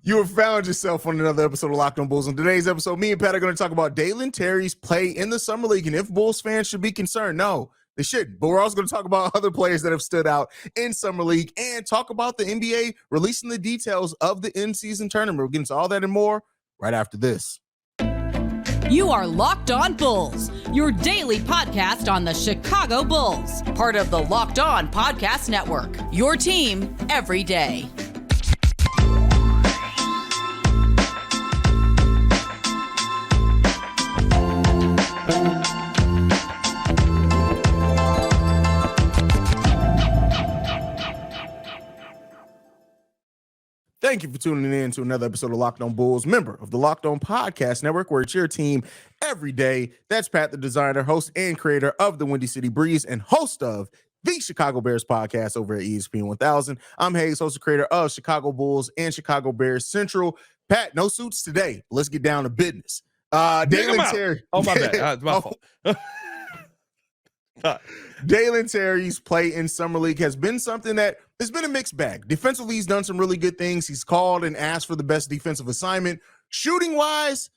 You have found yourself on another episode of Locked On Bulls. On today's episode, me and Pat are going to talk about Dalen Terry's play in the Summer League and if Bulls fans should be concerned. No, they shouldn't. But we're also going to talk about other players that have stood out in Summer League and talk about the NBA releasing the details of the in-season tournament. We'll get into all that and more right after this. You are Locked On Bulls, your daily podcast on the Chicago Bulls, part of the Locked On Podcast Network, your team every day. Thank you for tuning in to another episode of Locked On Bulls, member of the Locked On Podcast Network, where it's your team every day. That's Pat the Designer, host and creator of the Windy City Breeze and host of the Chicago Bears podcast over at ESPN 1000. I'm Haize, host and creator of Chicago Bulls and Chicago Bears Central. Pat, no suits today. Let's get down to business. Dalen Terry. Oh, my bad. My fault. Dalen Terry's play in Summer League has been something that has been a mixed bag. Defensively, he's done some really good things. He's called and asked for the best defensive assignment. Shooting-wise,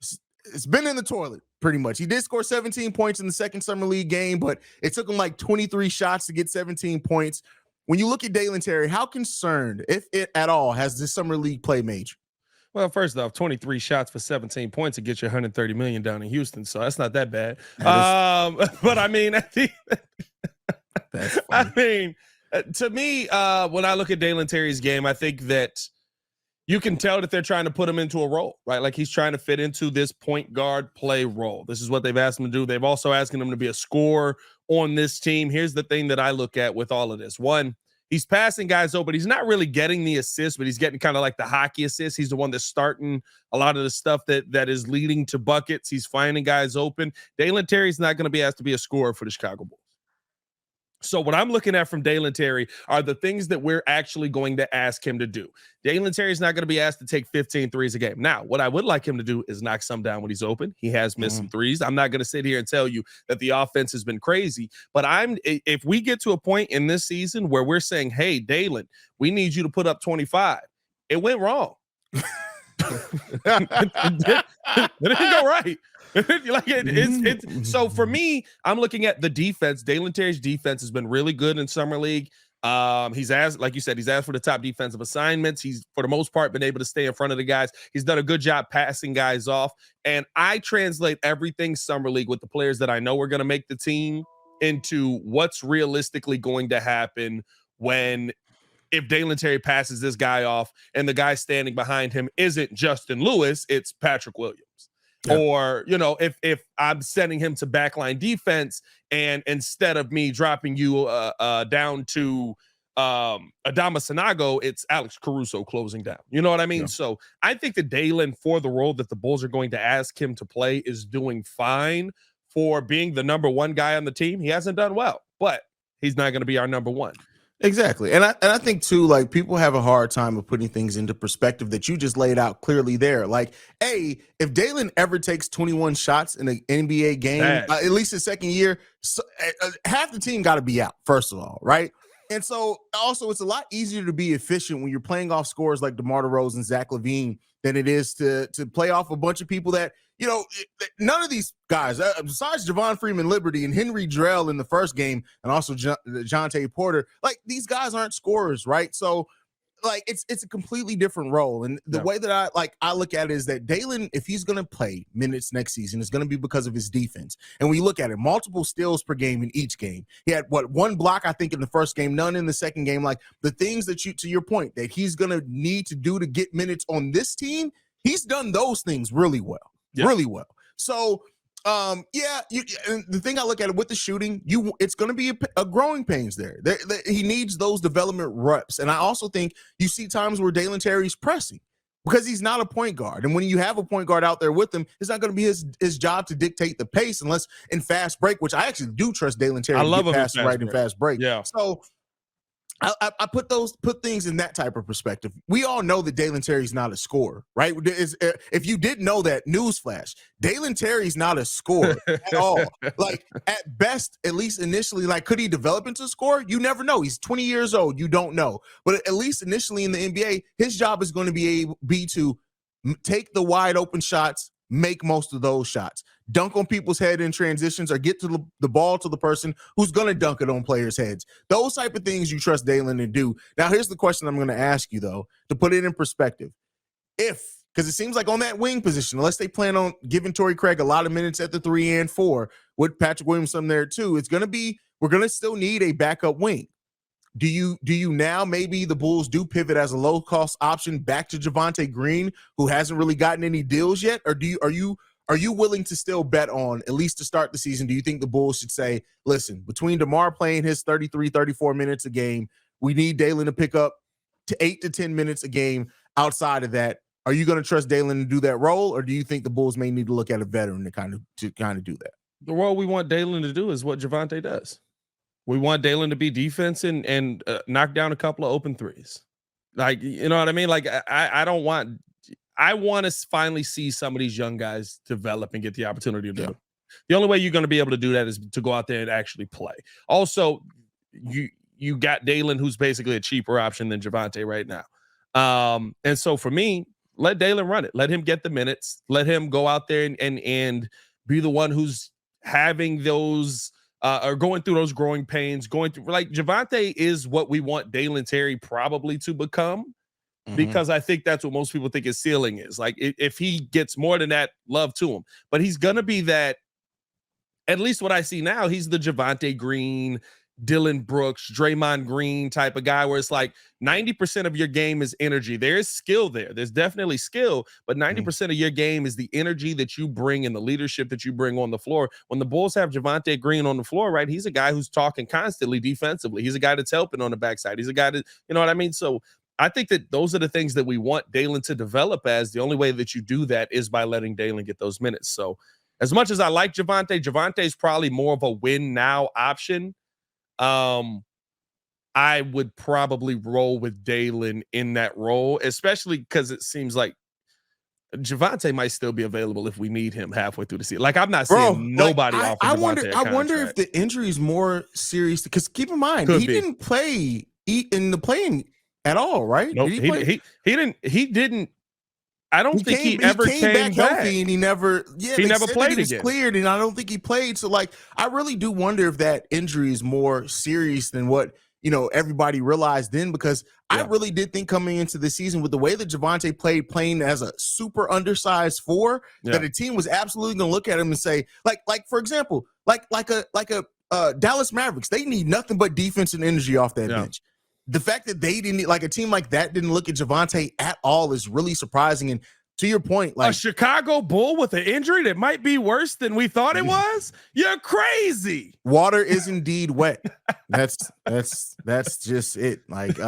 it's been in the toilet, pretty much. He did score 17 points in the second Summer League game, but it took him like 23 shots to get 17 points. When you look at Dalen Terry, how concerned, if it at all, has this Summer League play made you? Well, first off, 23 shots for 17 points to get you $130 million down in Houston, so that's not that bad. But I mean, to me, when I look at Dalen Terry's game, I think that you can tell that they're trying to put him into a role, right? Like he's trying to fit into this point guard play role. This is what they've asked him to do. They've also asked him to be a scorer on this team. Here's the thing that I look at with all of this. One, he's passing guys over, but he's not really getting the assist, but he's getting kind of like the hockey assist. He's the one that's starting a lot of the stuff that is leading to buckets. He's finding guys open. Dalen Terry's not going to be asked to be a scorer for the Chicago Bulls. So what I'm looking at from Dalen Terry are the things that we're actually going to ask him to do. Dalen Terry's not going to be asked to take 15 threes a game. Now, what I would like him to do is knock some down when he's open. He has missed some threes. I'm not going to sit here and tell you that the offense has been crazy, but if we get to a point in this season where we're saying, hey, Dalen, we need you to put up 25, it went wrong. It didn't go right. So for me, I'm looking at the defense. Dalen Terry's defense has been really good in Summer League. He's asked, like you said, he's asked for the top defensive assignments. He's, for the most part, been able to stay in front of the guys. He's done a good job passing guys off. And I translate everything Summer League with the players that I know are going to make the team into what's realistically going to happen if Dalen Terry passes this guy off and the guy standing behind him isn't Justin Lewis, it's Patrick Williams. Yeah. Or, if I'm sending him to backline defense and instead of me dropping you down to Adama Sanago, it's Alex Caruso closing down. You know what I mean? Yeah. So I think that Dalen, for the role that the Bulls are going to ask him to play, is doing fine for being the number one guy on the team. He hasn't done well, but he's not going to be our number one. Exactly. And I think too, like, people have a hard time of putting things into perspective that you just laid out clearly there. Like, if Dalen ever takes 21 shots in an NBA game, at least his second year, half the team got to be out, first of all, right? And so also it's a lot easier to be efficient when you're playing off scores like DeMar DeRozan and Zach LaVine than it is to play off a bunch of people that, none of these guys, besides Javon Freeman Liberty and Henry Drell in the first game, and also Jonte Porter, like, these guys aren't scorers, right? So, like, it's a completely different role. And the way that I look at it is that Dalen, if he's going to play minutes next season, it's going to be because of his defense. And when you look at it, multiple steals per game in each game. He had, one block, I think, in the first game, none in the second game. Like, the things that to your point, that he's going to need to do to get minutes on this team, he's done those things really well. Yep. Really well. So, and the thing I look at it with the shooting, it's going to be a growing pains there. He needs those development reps. And I also think you see times where Dalen Terry's pressing because he's not a point guard. And when you have a point guard out there with him, it's not going to be his job to dictate the pace unless in fast break, which I actually do trust Dalen Terry. I love him in fast break. Yeah. So I put things in that type of perspective. We all know that Dalen Terry's not a scorer, right? If you didn't know that, newsflash: Dalen Terry's not a scorer at all. Like at best, at least initially, like could he develop into a scorer? You never know. He's 20 years old. You don't know. But at least initially in the NBA, his job is going to be to take the wide open shots, make most of those shots, dunk on people's head in transitions, or get to the ball to the person who's going to dunk it on players' heads. Those type of things you trust Dalen to do. Now, here's the question I'm going to ask you, though, to put it in perspective. Because it seems like on that wing position, unless they plan on giving Torrey Craig a lot of minutes at the 3 and 4, with Patrick Williamson there too, we're going to still need a backup wing. Do you now maybe the Bulls do pivot as a low-cost option back to Javonte Green, who hasn't really gotten any deals yet? Or are you willing to still bet on, at least to start the season, do you think the Bulls should say, listen, between DeMar playing his 33, 34 minutes a game, we need Dalen to pick up to 8 to 10 minutes a game. Outside of that, are you going to trust Dalen to do that role, or do you think the Bulls may need to look at a veteran to kind of do that? The role we want Dalen to do is what Javonte does. We want Dalen to be defense and knock down a couple of open threes. Like, you know what I mean? Like, I want to finally see some of these young guys develop and get the opportunity to do it. The only way you're going to be able to do that is to go out there and actually play. Also, you got Dalen, who's basically a cheaper option than Javonte right now. And so for me, let Dalen run it. Let him get the minutes. Let him go out there and be the one who's having those or going through those growing pains, like Javonte is what we want Dalen Terry probably to become, because I think that's what most people think his ceiling is. Like if he gets more than that, love to him, but he's going to be that, at least what I see now, he's the Javonte Green, Dylan Brooks, Draymond Green type of guy where it's like 90% of your game is energy. There's skill there. There's definitely skill, but 90% of your game is the energy that you bring and the leadership that you bring on the floor. When the Bulls have Javonte Green on the floor, right, he's a guy who's talking constantly defensively. He's a guy that's helping on the backside. He's a guy that, you know what I mean? So I think that those are the things that we want Dalen to develop as. The only way that you do that is by letting Dalen get those minutes. So as much as I like Javonte is probably more of a win now option. I would probably roll with Dalen in that role, especially because it seems like Javonte might still be available if we need him halfway through the season. Like I'm not seeing nobody off. I wonder if the injury is more serious, because keep in mind didn't play in the playing at all, right? Nope, he didn't. I don't think he ever came back healthy, and he never played again. He was cleared, and I don't think he played. So, like, I really do wonder if that injury is more serious than what everybody realized then. Because I really did think coming into the season, with the way that Javonte playing as a super undersized 4, that a team was absolutely going to look at him and say, like for example, like a Dallas Mavericks, they need nothing but defense and energy off that bench. The fact that they didn't, like a team like that didn't look at Javonte at all is really surprising. And to your point, like a Chicago Bull with an injury that might be worse than we thought it was. You're crazy. Water is indeed wet. That's just it. Like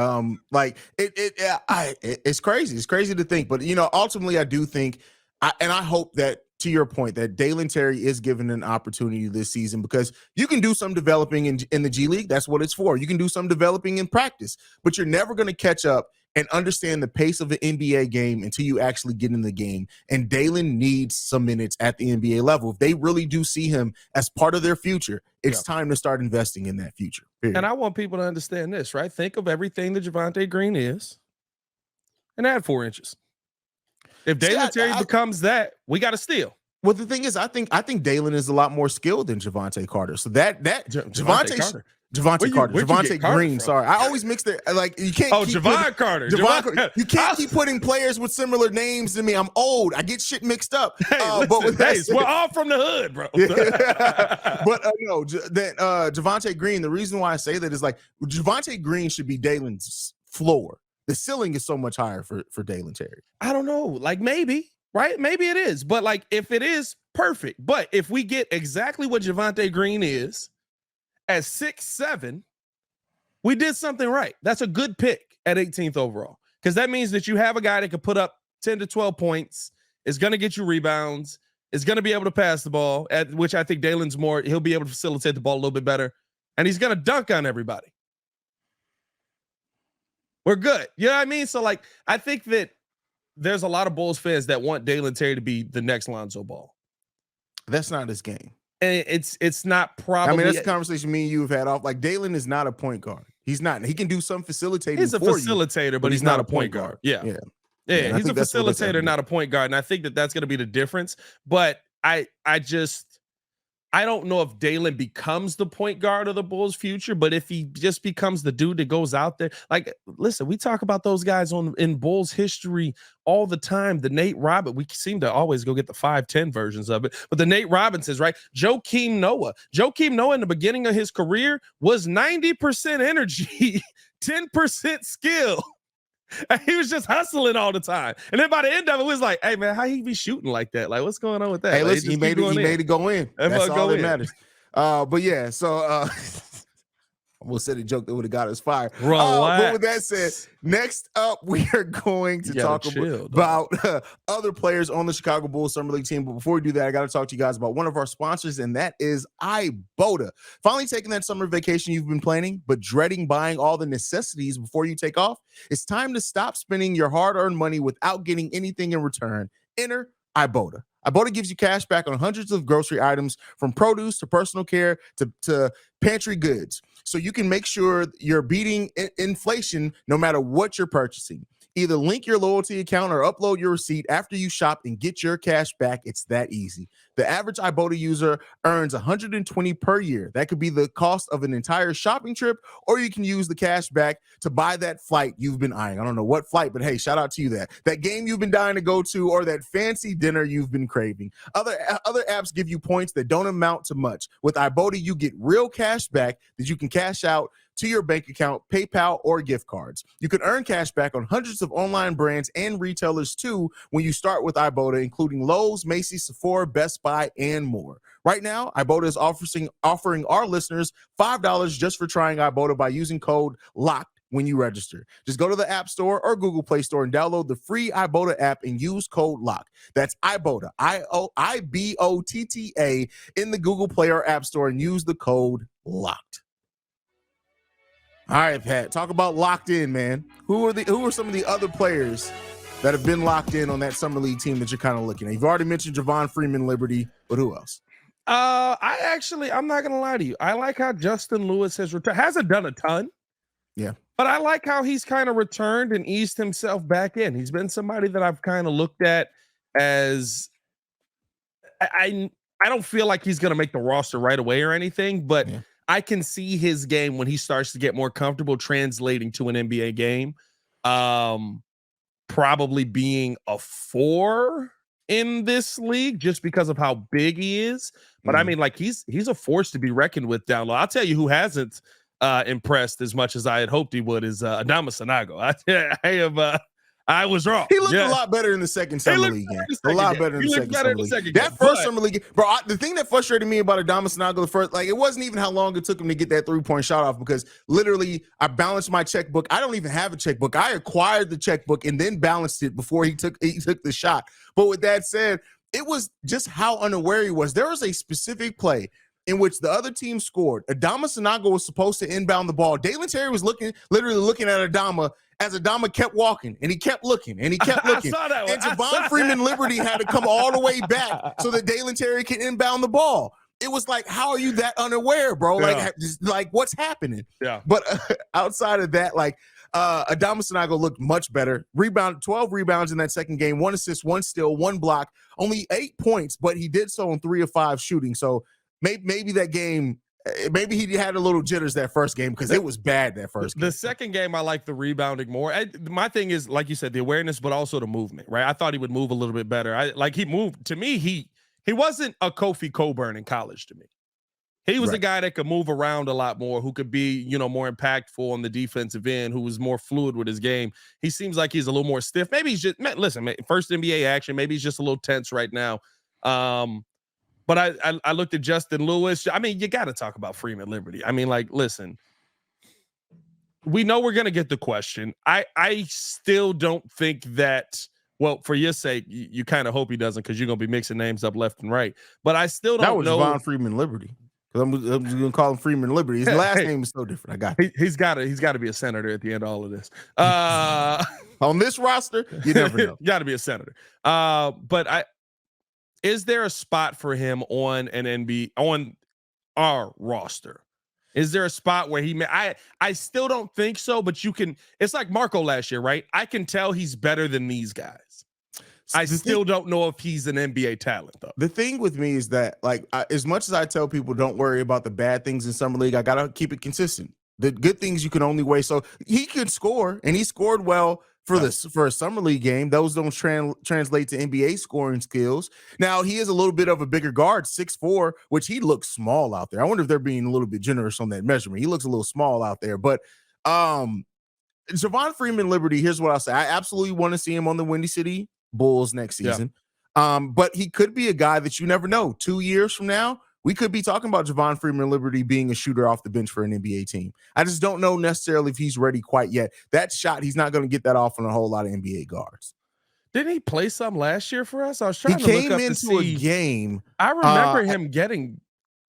it's crazy. It's crazy to think, but ultimately I do think, and I hope that, to your point, that Dalen Terry is given an opportunity this season, because you can do some developing in the G League. That's what it's for. You can do some developing in practice, but you're never going to catch up and understand the pace of the NBA game until you actually get in the game. And Dalen needs some minutes at the NBA level. If they really do see him as part of their future, it's time to start investing in that future. Period. And I want people to understand this, right? Think of everything that Javonte Green is and add 4 inches. If Dalen Terry becomes that, we got to steal. Well, the thing is, I think Dalen is a lot more skilled than Javonte Carter. So Javonte Green. Sorry, I always mix it. Like you can't. Carter. You can't keep putting players with similar names to me. I'm old. I get shit mixed up. Hey, we're all from the hood, bro. But no, Javonte Green. The reason why I say that is like Javonte Green should be Dalen's floor. The ceiling is so much higher for Dalen Terry. I don't know. Like maybe, right? Maybe it is. But like if it is, perfect. But if we get exactly what Javonte Green is at 6'7", we did something right. That's a good pick at 18th overall. Because that means that you have a guy that can put up 10 to 12 points, is going to get you rebounds, is going to be able to pass the ball, at which I think Dalen's more, he'll be able to facilitate the ball a little bit better, and he's going to dunk on everybody. we're good. You know what I mean? So like, I think that there's a lot of Bulls fans that want Dalen Terry to be the next Lonzo Ball. That's not his game. And it's not probably. I mean, that's a conversation me and you have had off. Like, Dalen is not a point guard. He's not. He can do some facilitating. He's a facilitator, but he's not a point guard. Yeah. He's a facilitator, not a point guard. And I think that that's going to be the difference. But I don't know if Dalen becomes the point guard of the Bulls' future, but if he just becomes the dude that goes out there, like, listen, we talk about those guys in Bulls history all the time. The Nate Robinson, we seem to always go get the 5'10" versions of it, but the Nate Robinsons, right? Joakim Noah in the beginning of his career was 90% energy, 10% skill. And he was just hustling all the time. And then by the end of it, it was like, hey, man, how he be shooting like that? Like, what's going on with that? Hey, like, listen, he made it go in. That's all that matters. But yeah, so I almost said a joke that would have got us fired. But with that said, next up, we are going to talk about other players on the Chicago Bulls Summer League team. But before we do that, I got to talk to you guys about one of our sponsors, and that is Ibotta. Finally taking that summer vacation you've been planning, but dreading buying all the necessities before you take off. It's time to stop spending your hard-earned money without getting anything in return. Enter Ibotta. Ibotta gives you cash back on hundreds of grocery items, from produce to personal care to pantry goods, so you can make sure you're beating inflation no matter what you're purchasing. Either link your loyalty account or upload your receipt after you shop and get your cash back. It's that easy. The average Ibotta user earns $120 per year. That could be the cost of an entire shopping trip, or you can use the cash back to buy that flight you've been eyeing. I don't know what flight, but hey, shout out to you that game you've been dying to go to, or that fancy dinner you've been craving. Other apps give you points that don't amount to much. With Ibotta, you get real cash back that you can cash out to your bank account, PayPal, or gift cards. You can earn cash back on hundreds of online brands and retailers too when you start with Ibotta, including Lowe's, Macy's, Sephora, Best Buy, and more. Right now, Ibotta is offering our listeners $5 just for trying Ibotta by using code LOCKED when you register. Just go to the App Store or Google Play Store and download the free Ibotta app and use code LOCK. That's Ibotta, Ibotta, in the Google Play or App Store, and use the code LOCKED. All right, Pat, talk about locked in, man. Who are some of the other players that have been locked in on that summer league team that you're kind of looking at? You've already mentioned Javon Freeman, Liberty, but who else? I'm not gonna lie to you. I like how Justin Lewis has returned. Hasn't done a ton, yeah, but I like how he's kind of returned and eased himself back in. He's been somebody that I've kind of looked at as I don't feel like he's gonna make the roster right away or anything, but yeah, I can see his game when he starts to get more comfortable translating to an NBA game. Probably being a 4 in this league just because of how big he is. But I mean, like, he's a force to be reckoned with down low. I'll tell you who hasn't impressed as much as I had hoped he would is Adama Sanago. I was wrong. He looked a lot better in the second summer league game. A lot better in the second summer league. That first summer league, bro. The thing that frustrated me about Adama Sanago, the first, like, it wasn't even how long it took him to get that 3-point shot off, because literally I balanced my checkbook. I don't even have a checkbook. I acquired the checkbook and then balanced it before he took the shot. But with that said, it was just how unaware he was. There was a specific play in which the other team scored. Adama Sanago was supposed to inbound the ball. Dalen Terry was literally looking at Adama as Adama kept walking, and he kept looking, and he kept looking. And Javon Freeman Liberty had to come all the way back so that Dalen Terry can inbound the ball. It was like, how are you that unaware, bro? Yeah. Like what's happening? Yeah. But outside of that, like, Adama Sanago looked much better. 12 rebounds in that second game, 1 assist, 1 steal, 1 block, only 8 points, but he did so on 3 of 5 shooting. So maybe that game, maybe he had a little jitters that first game because it was bad that first game. The second game, I like the rebounding more. My thing is, like you said, the awareness, but also the movement, right? I thought he would move a little bit better. He moved. To me, he wasn't a Kofi Coburn in college to me. He was a guy that could move around a lot more, who could be, more impactful on the defensive end, who was more fluid with his game. He seems like he's a little more stiff. Maybe he's just, listen, first NBA action, maybe he's just a little tense right now. But I looked at Justin Lewis. I mean, you got to talk about Freeman Liberty. I mean, like, listen, we know we're going to get the question. I still don't think that, well, for your sake, you kind of hope he doesn't, because you're going to be mixing names up left and right. But I still don't know. That was Javon Freeman Liberty. Because I'm just gonna call him Freeman Liberty. His last name is so different. I got it. He's got to be a senator at the end of all of this. On this roster, you never know. Got to be a senator. Is there a spot for him on an NBA on our roster? Is there a spot where he may? I still don't think so, but you can. It's like Marco last year, right? I can tell he's better than these guys. I still don't know if he's an NBA talent, though. The thing with me is that, like, as much as I tell people don't worry about the bad things in summer league, I gotta keep it consistent. The good things you can only weigh. So he could score, and he scored well for a summer league game. Those don't translate to NBA scoring skills. Now he is a little bit of a bigger guard, 6'4", which he looks small out there. I wonder if they're being a little bit generous on that measurement. He looks a little small out there, but Javon Freeman Liberty. Here's what I'll say: I absolutely want to see him on the Windy City Bulls next season. But he could be a guy that you never know. 2 years from now, we could be talking about Javon Freeman Liberty being a shooter off the bench for an NBA team. I just don't know necessarily if he's ready quite yet. That shot, he's not going to get that off on a whole lot of NBA guards. Didn't he play some last year for us? I was trying to look up into to see. A game. I remember him getting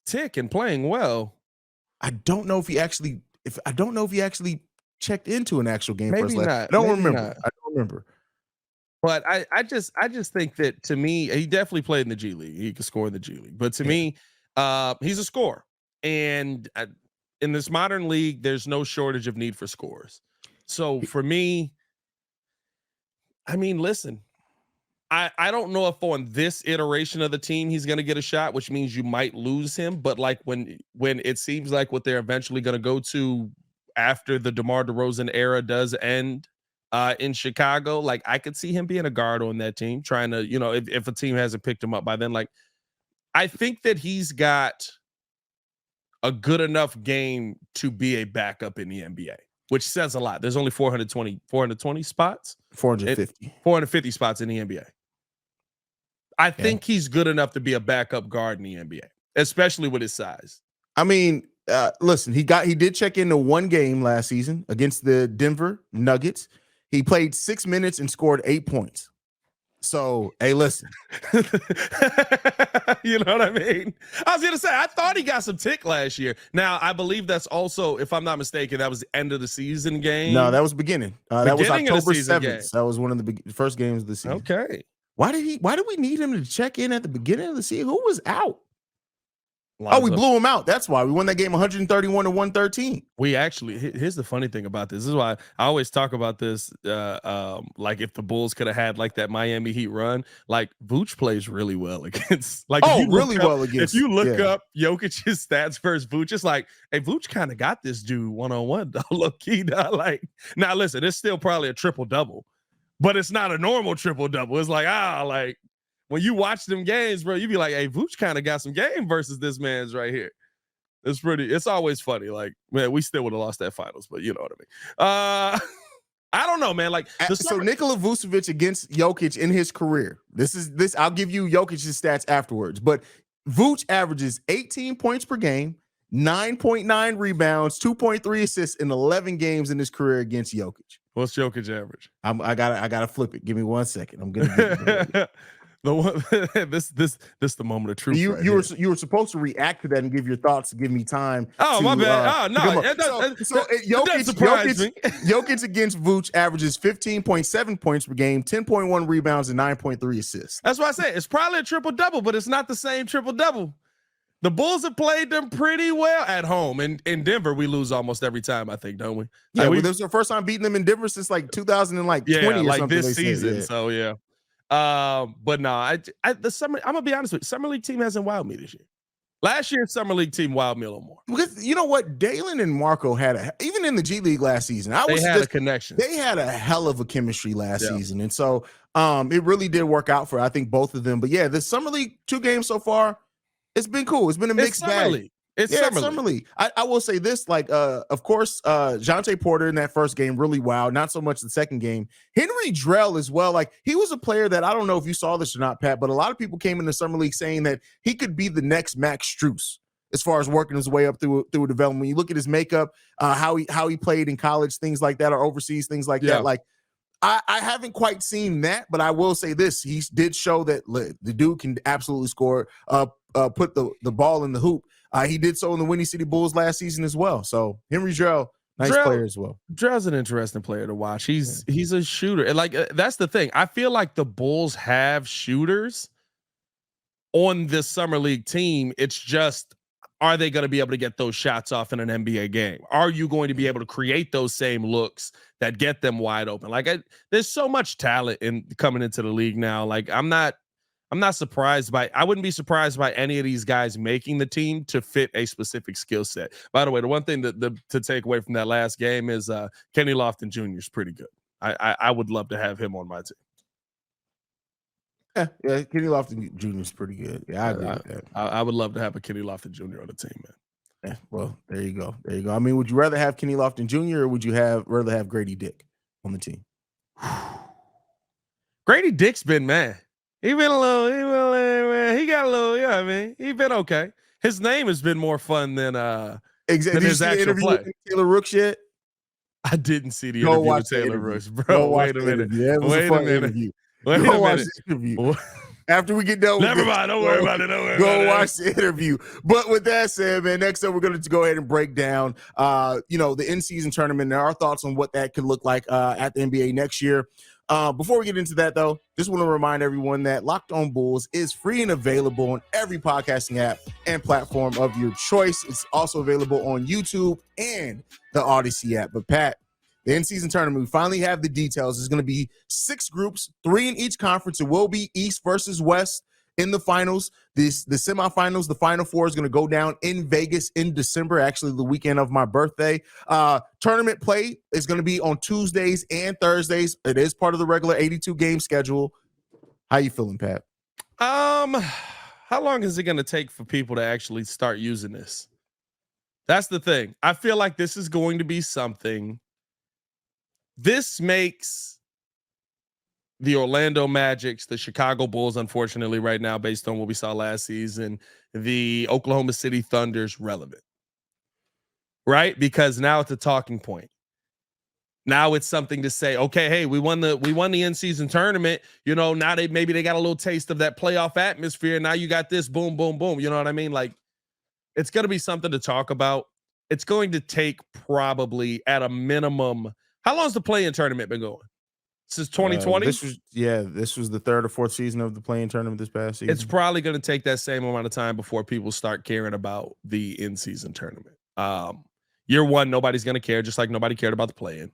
tick and playing well. I don't know if he actually checked into an actual game Maybe for us. Not. I don't remember. Not. I don't remember. But I just think that, to me, he definitely played in the G League. He could score in the G League. But to me, he's a scorer. And in this modern league, there's no shortage of need for scores. So for me, I mean, listen, I don't know if on this iteration of the team he's going to get a shot, which means you might lose him. But like when it seems like what they're eventually going to go to after the DeMar DeRozan era does end, in Chicago, like I could see him being a guard on that team, trying to, if a team hasn't picked him up by then. Like, I think that he's got a good enough game to be a backup in the NBA, which says a lot. There's only 420 spots, 450 spots in the NBA. I think he's good enough to be a backup guard in the NBA, especially with his size. I mean, listen, he did check into one game last season against the Denver Nuggets. He played 6 minutes and scored 8 points. So, hey, listen. You know what I mean? I was going to say, I thought he got some tick last year. Now, I believe that's also, if I'm not mistaken, that was the end of the season game. No, that was beginning. That was October 7th. Game. That was one of the first games of the season. Okay. Why did we need him to check in at the beginning of the season? Who was out? We blew him out. That's why we won that game 131-113. We actually, here's the funny thing about this. This is why I always talk about this. Like if the Bulls could have had like that Miami Heat run, like Vooch plays really well against. Like, well against. If you look up Jokic's stats versus Vooch, it's like, hey, Vooch kind of got this dude one-on-one, low key. Like, now listen, it's still probably a triple double, but it's not a normal triple double. It's like when you watch them games, bro, you be like, hey, Vooch kind of got some game versus this man's right here. It's always funny. Like, man, we still would have lost that finals, but you know what I mean. I don't know, man. Like, so Nikola Vucevic against Jokic in his career. This. I'll give you Jokic's stats afterwards, but Vooch averages 18 points per game, 9.9 rebounds, 2.3 assists in 11 games in his career against Jokic. What's Jokic average? I gotta flip it. Give me 1 second. I'm gonna. The one, this the moment of truth. You were supposed to react to that and give your thoughts to give me time. Oh, my bad. Jokic against Vooch averages 15.7 points per game, 10.1 rebounds, and 9.3 assists. That's why I say it's probably a triple double, but it's not the same triple double. The Bulls have played them pretty well at home. In Denver, we lose almost every time, I think, don't we? Yeah, this was our first time beating them in Denver since like 2020 or something. This season. Yeah. So yeah. But no, the summer. I'm gonna be honest with you. Summer league team hasn't wowed me this year. Last year's summer league team wowed me a little more. Because you know what, Dalen and Marco had even in the G League last season. They had a connection. They had a hell of a chemistry last season, and so it really did work out for I think both of them. But yeah, the summer league 2 games so far, it's been cool. It's been a mixed bag. It's summer league. I will say this, like, of course, Jonte Porter in that first game really wowed. Not so much the second game. Henry Drell as well. Like, he was a player that I don't know if you saw this or not, Pat, but a lot of people came in the summer league saying that he could be the next Max Strus as far as working his way up through development. When you look at his makeup, how he played in college, things like that, or overseas, things like that. Like, I haven't quite seen that, but I will say this: he did show that the dude can absolutely score, put the ball in the hoop. He did so in the Windy City Bulls last season as well. So Henry Drell, nice player as well. Drell's an interesting player to watch. He's a shooter. And like that's the thing. I feel like the Bulls have shooters on this summer league team. It's just, are they going to be able to get those shots off in an NBA game? Are you going to be able to create those same looks that get them wide open? Like there's so much talent in coming into the league now. Like I'm not surprised by, I wouldn't be surprised by any of these guys making the team to fit a specific skill set. By the way, the one thing to take away from that last game is Kenny Lofton Jr. is pretty good. I would love to have him on my team. Yeah, Kenny Lofton Jr. is pretty good. Yeah, I agree with that. I would love to have a Kenny Lofton Jr. on the team, man. Yeah, well, there you go. There you go. I mean, would you rather have Kenny Lofton Jr. or would you rather have Grady Dick on the team? Grady Dick's been, man. He got a little, yeah, I mean, he been okay. His name has been more fun than exactly. Than his actual play. With Taylor Rooks yet? I didn't see the interview with Taylor Rooks, bro. Wait a minute. Yeah, it was a fun interview. Wait a minute. After we get done with Never mind. Don't worry about it. Go watch the interview. But with that said, man, next up we're going to go ahead and break down, the in-season tournament and our thoughts on what that could look like at the NBA next year. Before we get into that, though, just want to remind everyone that Locked On Bulls is free and available on every podcasting app and platform of your choice. It's also available on YouTube and the Odyssey app. But Pat, the in-season tournament, we finally have the details. There's going to be 6 groups, 3 in each conference. It will be East versus West in the finals. The semifinals, the Final Four is going to go down in Vegas in December, actually the weekend of my birthday. Tournament play is going to be on Tuesdays and Thursdays. It is part of the regular 82-game schedule. How you feeling, Pat? How long is it going to take for people to actually start using this? That's the thing. I feel like this is going to be something. This makes the Orlando Magics, the Chicago Bulls, unfortunately, right now, based on what we saw last season, the Oklahoma City Thunders relevant, right? Because now it's a talking point. Now it's something to say, okay, hey, we won the in-season tournament. Now maybe they got a little taste of that playoff atmosphere. Now you got this, boom, boom, boom. You know what I mean? Like, it's going to be something to talk about. It's going to take probably at a minimum. How long has the play-in tournament been going? Since 2020? This was the 3rd or 4th season of the play-in tournament this past season. It's probably going to take that same amount of time before people start caring about the in-season tournament. Year 1, nobody's going to care, just like nobody cared about the play-in.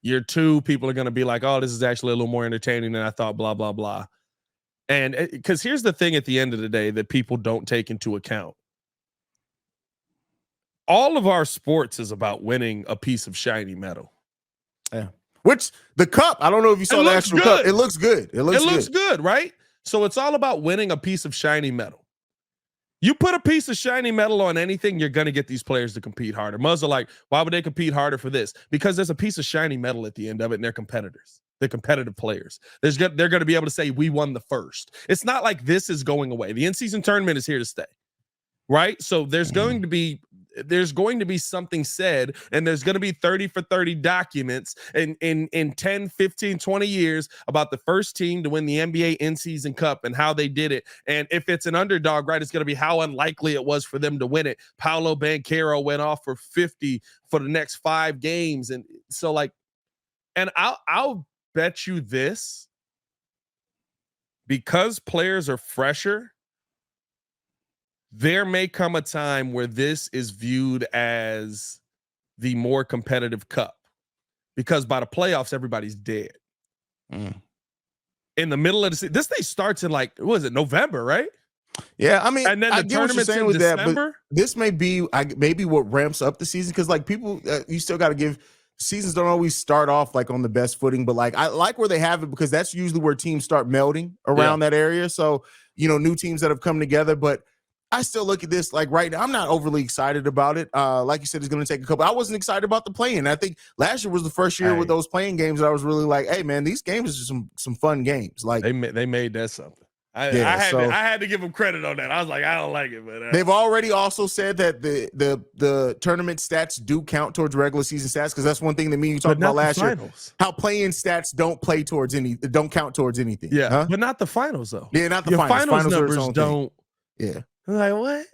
Year 2, people are going to be like, oh, this is actually a little more entertaining than I thought, blah, blah, blah. And because here's the thing at the end of the day that people don't take into account. All of our sports is about winning a piece of shiny metal. Yeah. Which the cup, I don't know if you saw the actual cup. It looks good. It looks good, right? So it's all about winning a piece of shiny metal. You put a piece of shiny metal on anything, you're going to get these players to compete harder. Muzz are like, why would they compete harder for this? Because there's a piece of shiny metal at the end of it, and they're competitors. They're competitive players. They're going to be able to say, we won the first. It's not like this is going away. The in-season tournament is here to stay, right? So there's going to be something said, and there's going to be 30 for 30 documents in 10, 15, 20 years about the first team to win the NBA in-season cup and how they did it. And if it's an underdog, right, it's going to be how unlikely it was for them to win it. Paolo Banchero went off for 50 for the next 5 games. And so and I'll bet you this, because players are fresher, there may come a time where this is viewed as the more competitive cup, because by the playoffs, everybody's dead. In the middle of the season, this thing starts in November, right? Yeah, I mean, and then the tournament's in with December. That, but this may be maybe what ramps up the season, because people, you still got to give. Seasons don't always start off on the best footing, but I like where they have it, because that's usually where teams start melding around that area. So new teams that have come together, but I still look at this right now, I'm not overly excited about it. Like you said, it's going to take a couple. I wasn't excited about the play-in. I think last year was the first year with those playing games that I was really like, hey, man, these games are just some fun games. They made that something. I had to give them credit on that. I was like, I don't like it, but they've already also said that the tournament stats do count towards regular season stats, because that's one thing that me and you talked about last year. How play-in stats don't count towards anything. Yeah, but not the finals though. Yeah, not the finals. Finals numbers don't. Yeah. I'm like, what?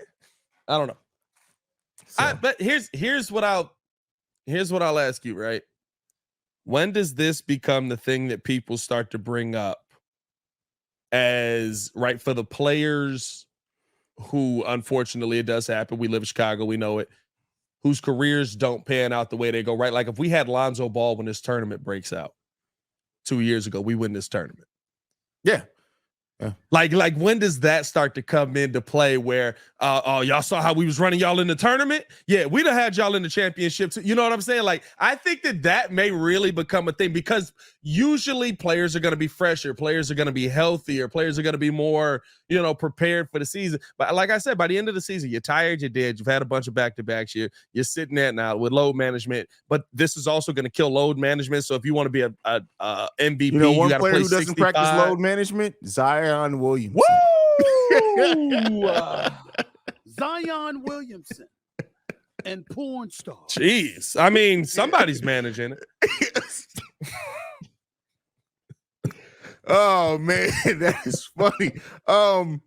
I don't know. So. But here's what I'll ask you, right? When does this become the thing that people start to bring up as right for the players who, unfortunately, it does happen. We live in Chicago, we know it, whose careers don't pan out the way they go, right? Like if we had Lonzo Ball when this tournament breaks out 2 years ago, we win this tournament. Yeah. Like when does that start to come into play where y'all saw how we was running y'all in the tournament? Yeah, we done had y'all in the championship too. You know what I'm saying? Like I think that may really become a thing because usually players are going to be fresher, players are going to be healthier, players are going to be more, prepared for the season. But like I said, by the end of the season, you're tired, you're dead, you've had a bunch of back-to-backs, you're sitting there now with load management. But this is also going to kill load management. So if you want to be a MVP, you got to play player who doesn't 65. practice load management, Zion Williamson. Woo! Zion Williamson and porn star. Jeez, I mean, somebody's managing it. Oh man, that is funny. I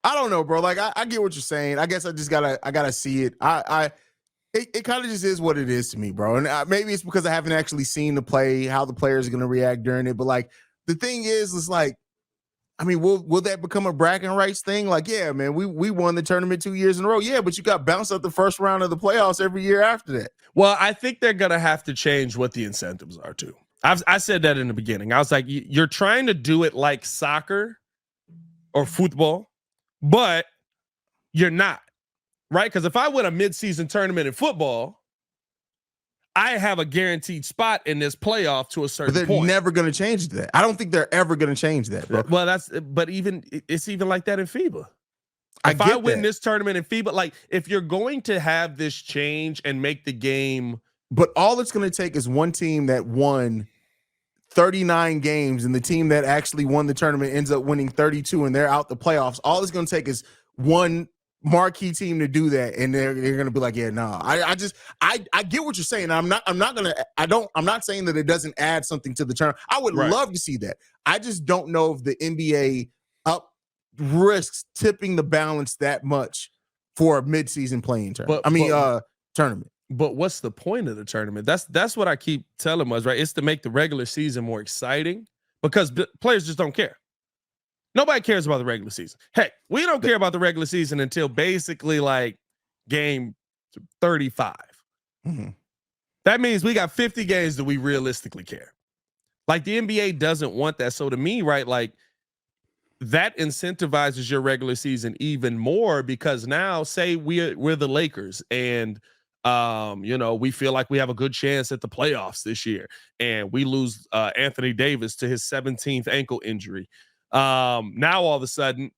don't know, bro. Like I get what you're saying. I guess I gotta see it. It kind of just is what it is to me, bro. And maybe it's because I haven't actually seen the play, how the players are gonna react during it. But like the thing is, it's like, I mean, will that become a bragging rights thing? Like, yeah, man, we won the tournament 2 years in a row. Yeah, but you got bounced out the first round of the playoffs every year after that. Well, I think they're gonna have to change what the incentives are too. I said that in the beginning. I was like, you're trying to do it like soccer or football, but you're not, right? Because if I win a midseason tournament in football, I have a guaranteed spot in this playoff to a certain point. They're never going to change that. I don't think they're ever going to change that, bro. Well, it's even like that in FIBA. If I win this tournament in FIBA, like if you're going to have this change and make the game. But all it's going to take is one team that won 39 games and the team that actually won the tournament ends up winning 32 and they're out the playoffs. All it's going to take is one marquee team to do that, and they're going to be like, yeah, no. I get what you're saying. I'm not saying that it doesn't add something to the tournament. I would love to see that. I just don't know if the NBA risks tipping the balance that much for a midseason playing tournament. Tournament. But what's the point of the tournament? That's what I keep telling us, right? It's to make the regular season more exciting because players just don't care. Nobody cares about the regular season. Hey, we don't care about the regular season until basically like game 35. Mm-hmm. That means we got 50 games that we realistically care. Like the NBA doesn't want that. So to me, right, like that incentivizes your regular season even more because now say we're the Lakers and we feel like we have a good chance at the playoffs this year and we lose Anthony Davis to his 17th ankle injury. Now all of a sudden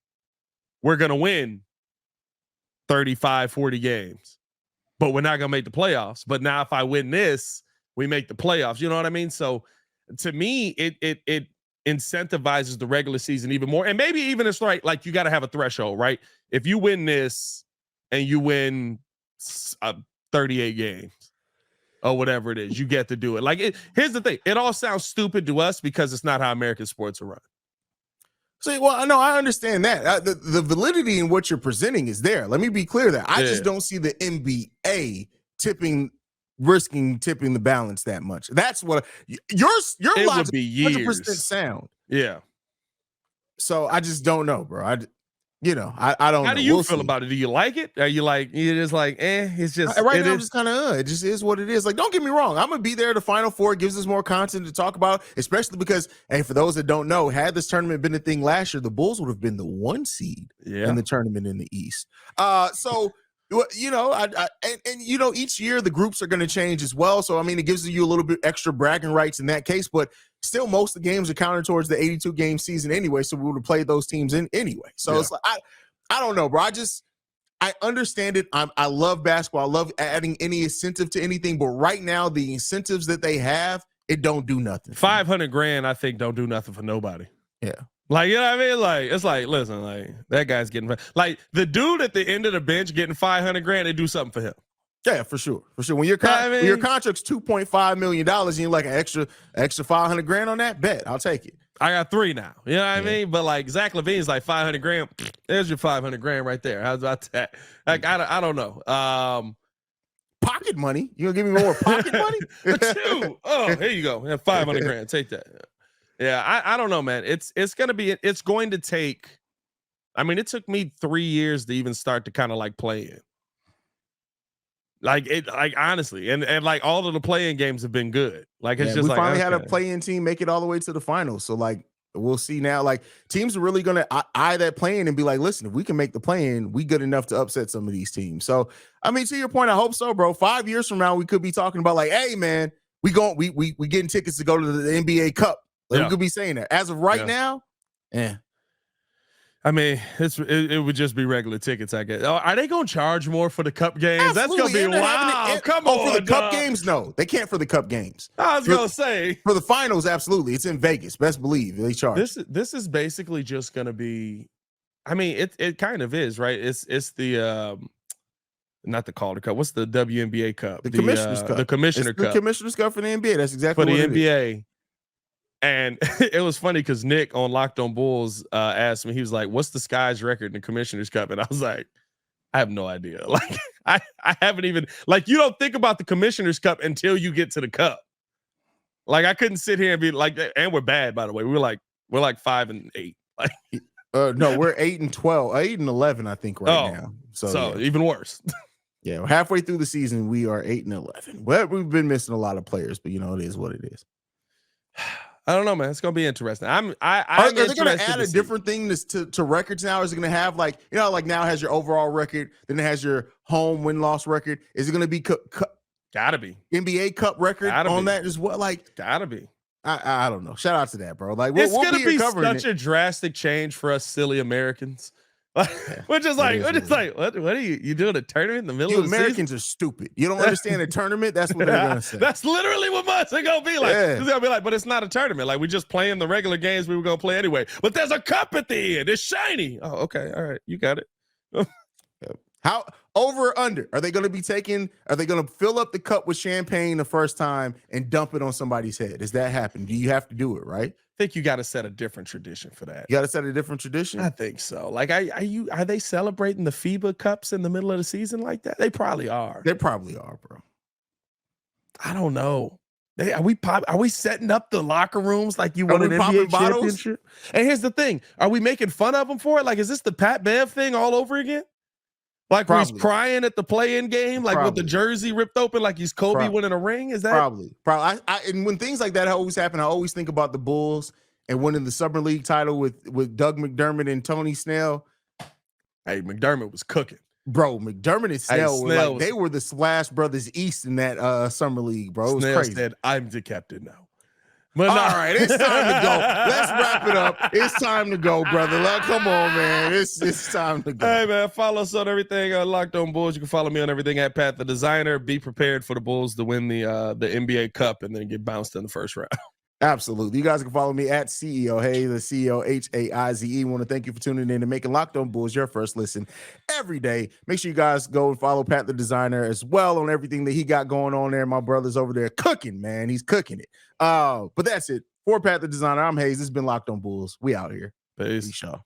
we're going to win 35, 40 games, but we're not going to make the playoffs. But now if I win this, we make the playoffs. You know what I mean? So to me, it incentivizes the regular season even more. And maybe even it's right. Like you got to have a threshold, right? If you win this and you win 38 games or whatever it is, you get to do it. Like here's the thing. It all sounds stupid to us because it's not how American sports are run. See, well, no, I understand that. The validity in what you're presenting is there. Let me be clear that I just don't see the NBA risking tipping the balance that much. That's what your logic is 100% sound. Yeah. So I just don't know, bro. I don't know. How do you feel about it? Do you like it? Are you like, you're just like, it's just right now I'm just kind of it just is what it is. Like, don't get me wrong, I'm gonna be there. The Final Four gives us more content to talk about, especially because, hey, for those that don't know, had this tournament been a thing last year, the Bulls would have been the 1 seed in the tournament in the East. So each year the groups are going to change as well. So I mean, it gives you a little bit extra bragging rights in that case, but still most of the games are counted towards the 82 game season anyway. So we would have played those teams in anyway. So it's like, I don't know, bro. I understand it. I love basketball. I love adding any incentive to anything, but right now the incentives that they have, it don't do nothing. $500,000, I think, don't do nothing for nobody. Yeah. Like, you know what I mean? Like, it's like, listen, like that guy's getting like the dude at the end of the bench getting $500,000, they do something for him. Yeah, for sure. When your contract's $2.5 million and you like an extra $500,000 on that, bet I'll take it. I got 3 now. You know what I mean? But like Zach LaVine's like 500 grand. There's your 500 grand right there. How's about that? Like I don't know. Pocket money. You gonna give me more pocket money? Oh, here you go. Yeah, 500 grand. Take that. Yeah, I don't know, man. It's going to take. I mean, it took me 3 years to even start to kind of like play in. Like honestly, and like all of the play-in games have been good. Like it's just we like finally had a play-in team make it all the way to the finals. So like we'll see now. Like teams are really gonna eye that play-in and be like, listen, if we can make the play-in, we good enough to upset some of these teams. So I mean, to your point, I hope so, bro. 5 years from now, we could be talking about like, hey man, we getting tickets to go to the NBA Cup. Like, we could be saying that. As of right now, I mean, it would just be regular tickets, I guess. Are they going to charge more for the cup games? Absolutely. That's going to be wow. Come on. For the cup games, no. They can't for the cup games. I was going to say. For the finals, absolutely. It's in Vegas. Best believe they charge. This is basically just going to be, I mean, it kind of is, right? It's the, not the Calder Cup. What's the WNBA Cup? The Commissioner's Cup. The Commissioner Cup. The Commissioner's Cup for the NBA. That's exactly what it is. For the NBA. And it was funny because Nick on Locked on Bulls asked me, he was like, what's the Sky's record in the Commissioner's Cup? And I was like, I have no idea. Like, I haven't even, like, you don't think about the Commissioner's Cup until you get to the cup. Like, I couldn't sit here and be like, and we're bad, by the way. We're like 5-8. Like, no, we're 8-12, 8-11, I think, right now. So even worse. Yeah, we're halfway through the season. We are 8-11. Well, we've been missing a lot of players, but it is what it is. I don't know, man. It's gonna be interesting. Are they going to add a different thing to records now? Is it going to have like now has your overall record, then it has your home win-loss record? Is it going to be gotta be NBA Cup record on that as well? Like gotta be. I don't know. Shout out to that, bro. Like it's gonna be such a drastic change for us silly Americans. We're just like, what are you doing a tournament in the middle of the Americans season? are stupid. You don't understand a tournament? That's what they're gonna say. That's literally what must gonna be like. It's gonna be like, but it's not a tournament. Like we just playing the regular games we were gonna play anyway. But there's a cup at the end. It's shiny. Oh, okay, all right, you got it. How over or under? Are they gonna fill up the cup with champagne the first time and dump it on somebody's head? Does that happen? Do you have to do it, right? I think you got to set a different tradition for that. You got to set a different tradition? I think so. Like, are they celebrating the FIBA Cups in the middle of the season like that? They probably are. They probably are, bro. I don't know. Are we setting up the locker rooms like you won an NBA championship? And here's the thing. Are we making fun of them for it? Like, is this the Pat Bev thing all over again? Like he's crying at the play-in game, like with the jersey ripped open, like he's Kobe winning a ring. Is that probably? And when things like that always happen, I always think about the Bulls and winning the Summer League title with Doug McDermott and Tony Snell. Hey, McDermott was cooking, bro. McDermott and Snell, they were the Splash Brothers East in that Summer League, bro. It was crazy. Said, "I'm the captain now." But all right, it's time to go. Let's wrap it up. It's time to go, brother. Come on, man. It's time to go. Hey, man, follow us on everything Locked on Bulls. You can follow me on everything at PaT the Designer. Be prepared for the Bulls to win the NBA Cup and then get bounced in the first round. Absolutely. You guys can follow me at CEO Haize, the CEO Haize. Want to thank you for tuning in and making Locked on Bulls your first listen every day. Make sure you guys go and follow PaT the Designer as well on everything that he got going on there. My brother's over there cooking, man. He's cooking it. But that's it. For PaT the Designer, I'm Haize. This has been Locked on Bulls. We out here. Peace. Y'all.